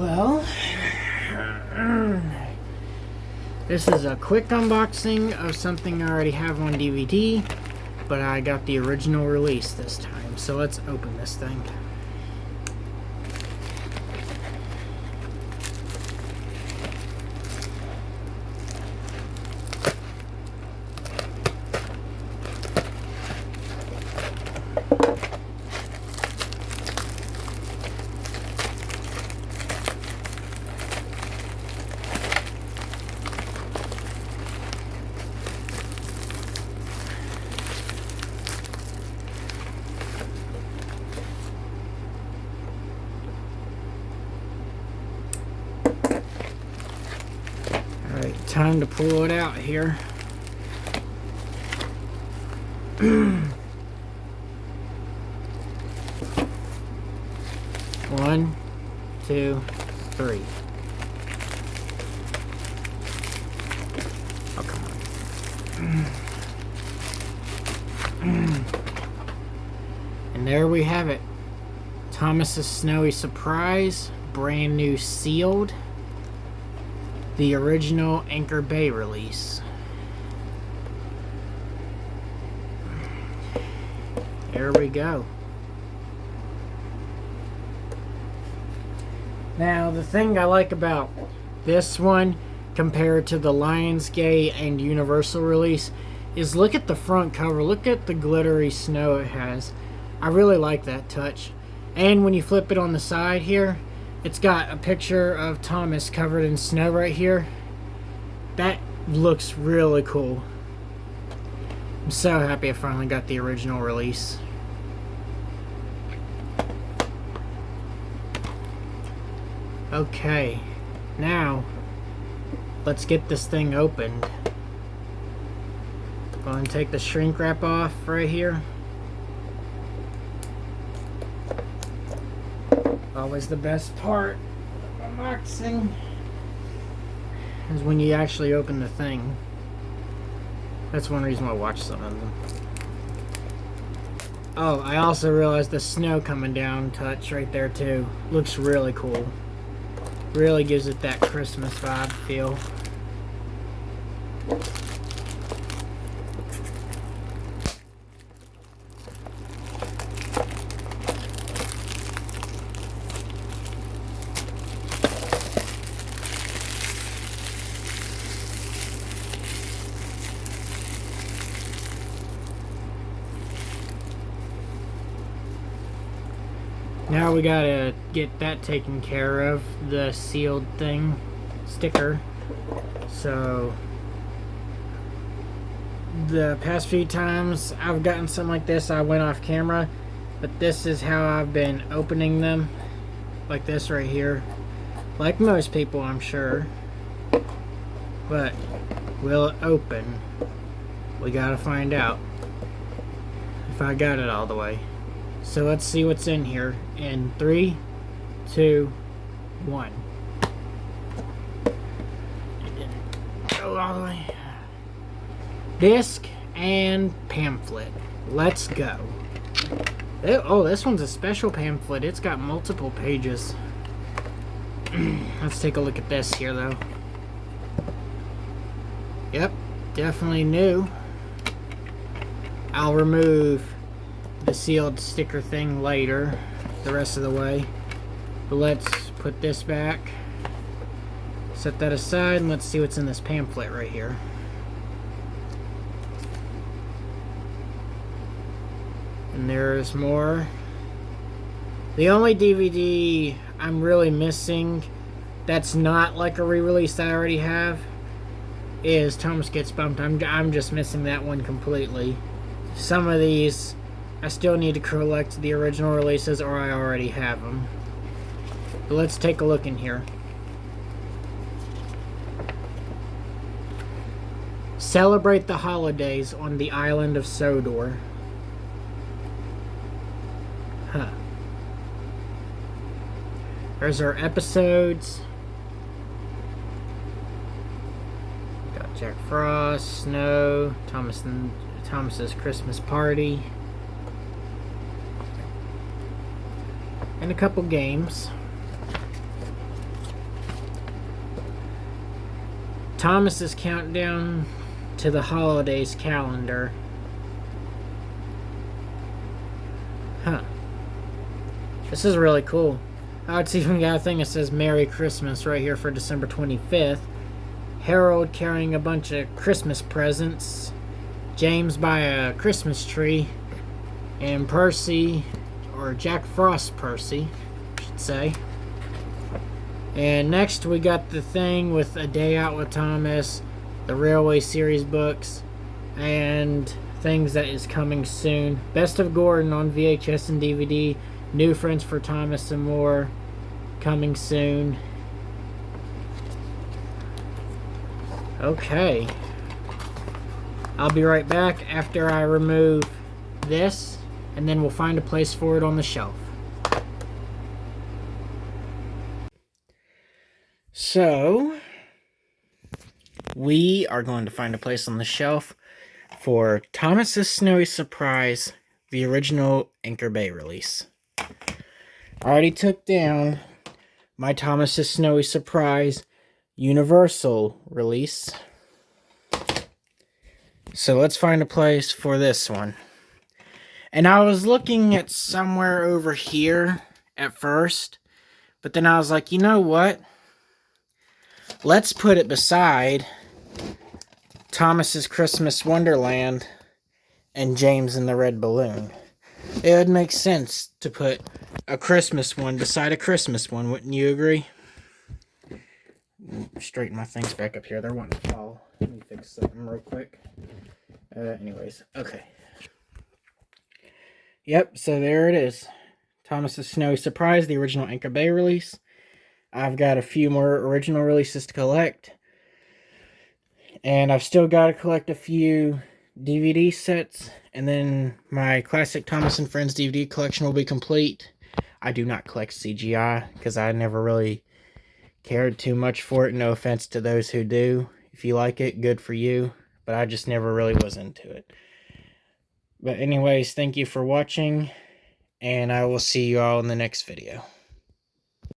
Well, this is a quick unboxing of something I already have on DVD, but I got the original release this time. So let's open this thing. Alright, time to pull it out here. One, two, three. Oh, come on. And there we have it. Thomas's Snowy Surprise, brand new sealed. The original Anchor Bay release. There we go. Now, the thing I like about this one compared to the Lionsgate and Universal release is look at the front cover. Look at the glittery snow it has. I really like that touch. And when you flip it on the side here, it's got a picture of Thomas covered in snow right here. That looks really cool. I'm so happy I finally got the original release. Okay, now let's get this thing opened. Go and take the shrink wrap off right here. Always the best part of unboxing is when you actually open the thing. That's one reason why I watch some of them. Oh, I also realized the snow coming down touch right there too. Looks really cool. Really gives it that Christmas vibe feel. Now we gotta get that taken care of, the sealed thing, sticker. So, the past few times I've gotten something like this, I went off camera, but this is how I've been opening them, like this right here. Like most people, I'm sure. But, will it open? We gotta find out if I got it all the way. So let's see what's in here in 3, 2, 1. It didn't go all the way. Disc and pamphlet. Let's go. Oh, this one's a special pamphlet. It's got multiple pages. Let's take a look at this here, though. Yep, definitely new. I'll remove the sealed sticker thing later, the rest of the way. But let's put this back, set that aside, and let's see what's in this pamphlet right here. And there's more. The only DVD I'm really missing that's not like a re-release that I already have is Thomas Gets Bumped. I'm just missing that one completely. Some of these I still need to collect the original releases, or I already have them. But let's take a look in here. Celebrate the holidays on the island of Sodor. Huh. There's our episodes. Got Jack Frost, Snow, Thomas's Christmas Party. And a couple games. Thomas's Countdown to the Holidays calendar. Huh. This is really cool. Oh, it's even got a thing that says Merry Christmas right here for December 25th. Harold carrying a bunch of Christmas presents. James by a Christmas tree. And Percy, or Jack Frost Percy, I should say. And next we got the thing with A Day Out with Thomas, the Railway series books, and things that is coming soon. Best of Gordon on VHS and DVD. New Friends for Thomas and more coming soon. Okay. I'll be right back after I remove this, and then we'll find a place for it on the shelf. So, we are going to find a place on the shelf for Thomas's Snowy Surprise, the original Anchor Bay release. I already took down my Thomas's Snowy Surprise Universal release. So let's find a place for this one. And I was looking at somewhere over here at first, but then I was like, you know what? Let's put it beside Thomas's Christmas Wonderland and James and the Red Balloon. It would make sense to put a Christmas one beside a Christmas one, wouldn't you agree? Straighten my things back up here. They're wanting to fall. Let me fix something real quick. Anyways, okay. Yep, so there it is. Thomas's Snowy Surprise, the original Anchor Bay release. I've got a few more original releases to collect. And I've still got to collect a few DVD sets. And then my classic Thomas and Friends DVD collection will be complete. I do not collect CGI because I never really cared too much for it. No offense to those who do. If you like it, good for you. But I just never really was into it. But anyways, thank you for watching. And I will see you all in the next video.